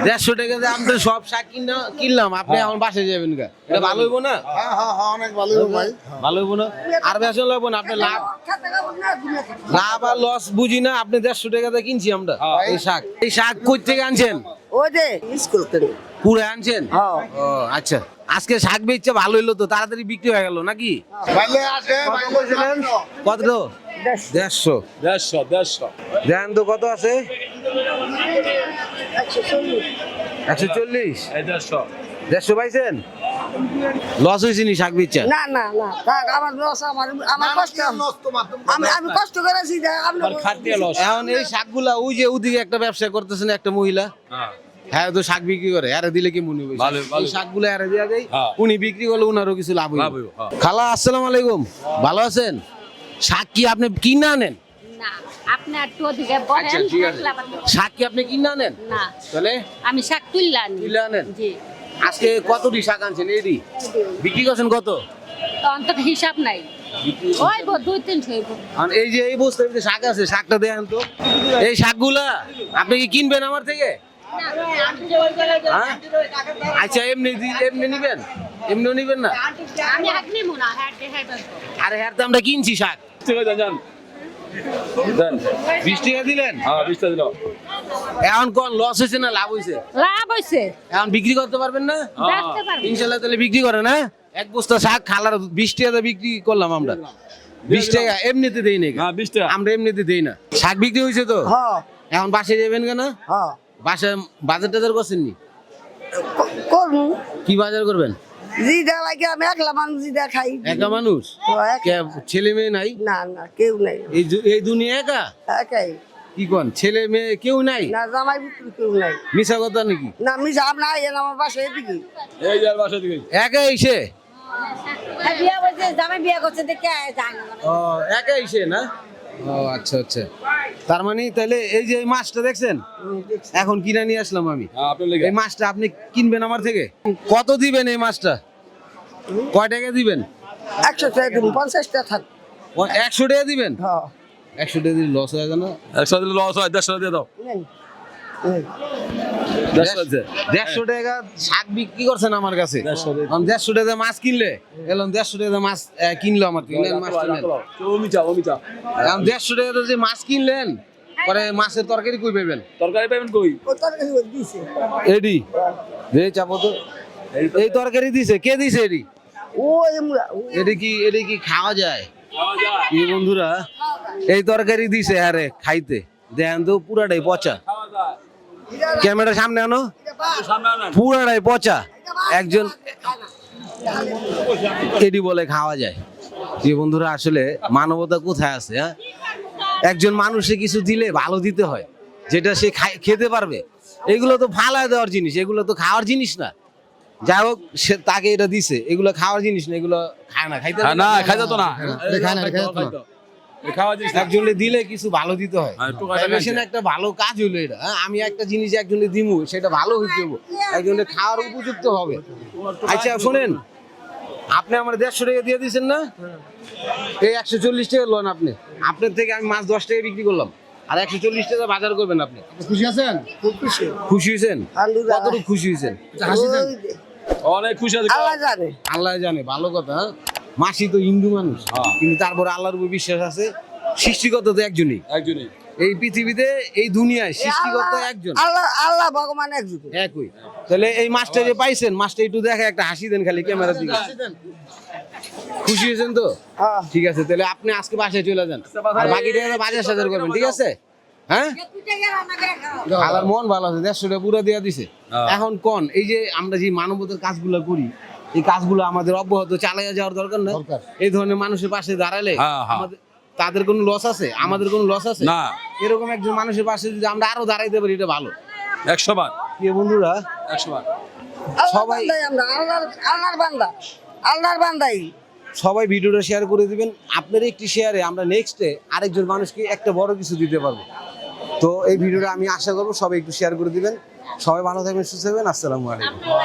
150 টাকা দিয়ে আমরা সব শাক কিনলাম, আপনি এখন বাসায় যাবেন গা? এটা ভালো হইব না? হ্যাঁ অনেক ভালো হইব ভাই। ভালো হইব না? আর বেশি লাগব না, আপনি লাভ আর লস বুঝি না, আপনি 150 টাকা দিয়ে কিনছি আমরা এই শাক কই থেকে আনছেন? ওই যে স্কুল থেকে পুরো আনছেন? হ্যাঁ। ও আচ্ছা, আজকে শাক বেচছে ভালো হইলো তো, তাড়াতাড়ি বিক্রি হয়ে গেল নাকি? ভাইলে আছে কত বলছিলেন? কত? 150। 150 দেন তো কত আছে? 140। 150 পাইছেন? লস হয়েছে নি শাক বেচা? না না না থাক, আমার লস, আমার কষ্ট, আমি কষ্ট করেছি এখন এই শাকগুলা ওই যে ওদিকে একটা ব্যবসা করতেছেন একটা মহিলা, হ্যাঁ তো শাক বিক্রি করে, আরে দিলে কি মনে হবে? এই শাকগুলো আরে দিয়া দেয়, উনি বিক্রি করলে উনারও কিছু লাভ হবে। খালা আসসালামু আলাইকুম, ভালো আছেন? শাক কি আপনি কিনে আনেন? না, আপনি একটু ওদিকে বলেন। আচ্ছা, ঠিক আছে। শাক কি আপনি কিনে আনেন? না, তাহলে আমি শাক তুললাম। তুলে আনেন? জি। আজকে কতটি শাক আনছেন? এইডি বিক্রি করছেন কত? তখন তো হিসাব নাই, ওই 200-300 হইব। আর এই যে এই বস্তার ভিতরে শাক আছে, শাকটা দেন তো। এই শাকগুলা আপনি কি কিনবেন আমার থেকে? হ্যাঁ? আচ্ছা, এমনি নিবেন? এমনিও নিবেন না? আমি এক নিমু না, হ্যাঁ দেখাই পাবো। আরে হ্যাঁ, তো আমরা কিনছি শাক। 20 টাকা দিলেন? এখন কোন লস হয়েছে না লাভ হয়েছে? লাভ হইছে, এখন বিক্রি করতে পারবেন না? বেচতে পারবো। ইনশাল্লাহ তাহলে বিক্রি করেন। হ্যাঁ, এক বস্তা শাক খালার 20 টাকা দিয়ে বিক্রি করলাম আমরা। 20 টাকা এমনিতে দেই না, আমরা এমনিতে দেই না। শাক বিক্রি হয়েছে তো? হ্যাঁ এখন বাসায় যাবেন কেন? হ্যাঁ বাসায় বাজার টাজার করছেন নি? করবো, কি বাজার করবেন? জিদা লাগে, আমি একলা মানুষ জিদা খাই। একা মানুষ? ছেলে মেয়ে নাই? না না কেউ নাই, এই দুনিয়া একা? একাই। কি কোন, ছেলে মেয়ে কেউ নাই? না জামাই পুত্র কেউ নাই। মিশা কথা নাকি? না মিশা আপনার আমার বাসায় এদিকে একা এসে? বিয়া বলছে, জামাই বিয়া করছে দেখে যায় না। ও, একা এসে না? ও আচ্ছা আচ্ছা, তার মানে তাহলে এই যে এই মাছটা দেখছেন, এখন কিনে নিয়ে আসলাম আমি। এই মাছটা আপনি কিনবেন আমার থেকে? কত দিবেন এই মাছটা? কয় টাকা দিবেন? 100 টাকা দিন, 50 টাকা থাক। 100 টাকা দিবেন? হ্যাঁ 100 টাকা দিলে লস হয়ে যায় না? 100 দিলে লস হয়, 150 দিয়ে দাও। নেন, নেন। 150 টাকা শাক বিক্রি করছেন আমার কাছে, 150 টাকা মাছ কিনলে এলাম, 150 টাকা মাছ কিনলো আমার থেকে। নেন মাছটা নেন। এখন 150 টাকা যে মাছ কিনলেন, পরে মাছের তরকারি কই পাবেন? তরকারি পাবেন কই? ও তরকারি দিছে। এডি দে চাপো তো। এই তরকারি দিছে কে দিছে? এডি ও এমরা এডি কি খাওয়া যায়? কি বন্ধুরা, এই তরকারি দিছে আরে খাইতে, দেখেন তো পুরাটাই পচা। ক্যামেরার সামনে আনো, পুরাটাই পচা। একজন এডি বলে খাওয়া যায়? যে বন্ধুরা, আসলে মানবতা কোথায় আছে? হ্যাঁ, একজন মানুষে কিছু দিলে ভালো দিতে হয়, যেটা সে খেতে পারবে। এগুলো তো ফালায় দেওয়ার জিনিস, এগুলো তো খাওয়ার জিনিস না। যাই হোক, সে তাকে এটা দিছে, এগুলো খাওয়ার জিনিস না, এগুলো খায় না, খাইতে না খাইতে তো না, একজনে দিলে কিছু ভালো দিতে হয়। একটা ভালো কাজ হইলো এটা। আমি একটা জিনিস একজনে দিমু, সেটা ভালো হইতে হবে, একজনে খাওয়ার উপযুক্ত হবে। আচ্ছা শোনেন, আপনি আমার 150 টাকা দিয়ে দিচ্ছেন না? এই 140 টাকা লোন আপনি, আপনার থেকে আমি মাছ 10 টাকা বিক্রি করলাম, আর 140 টাকা বাজার করবেন আপনি। খুশি আছেন? খুব খুশি। খুশি হয়েছেন? আলহামদুলিল্লাহ। কতটুকু খুশি হয়েছেন? অনেক খুশি আছে। আল্লাহ জানে। আল্লাহ জানে, ভালো কথা। মাসি তো হিন্দু মানুষ, কিন্তু তারপরে আল্লাহর উপর বিশ্বাস আছে। সৃষ্টিকর্তা তো একজনই, এই পৃথিবীতে এই দুনিয়ায় সৃষ্টিকর্তা একজন, আল্লাহ ভগবান একজন, একই। তাহলে এই মাছটা যে পাইছেন, মাছটা একটু দেখে একটা হাসি দেন খালি ক্যামেরার দিকে। খুশি হয়েছেন তো? ঠিক আছে, তাহলে আপনি আজকে বাসায় চলে যান, আর বাকি টাকা বাজার সাজার করবেন, ঠিক আছে? হ্যাঁ, আল্লাহর মন ভালো আছে, 150 টাকা পুরো দিয়ে দিছে। এখন কোন, এই যে আমরা যে মানবতার কাজগুলো করি, এই কাজগুলো আমাদের অব্যাহত চালিয়ে যাওয়ার দরকার না? এই ধরনের মানুষের পাশে দাঁড়ালে আমাদের, তাদের কোনো লস আছে? আমাদের কোনো লস আছে না। এরকম একজন মানুষের পাশে যদি আমরা আরো দাঁড়াইতে পারি, এটা ভালো। 100 বার প্রিয় বন্ধুরা, 100 বার সবাই আমরা আল্লাহর বান্দাই। সবাই ভিডিওটা শেয়ার করে দিবেন। আপনার একটি শেয়ারে আমরা নেক্সটে আরেকজন মানুষকে একটা বড় কিছু দিতে পারবো। তো এই ভিডিওটা আমি আশা করবো সবাই একটু শেয়ার করে দিবেন। সবাই ভালো থাকবেন, সুস্থ থাকবেন। আসসালামু আলাইকুম।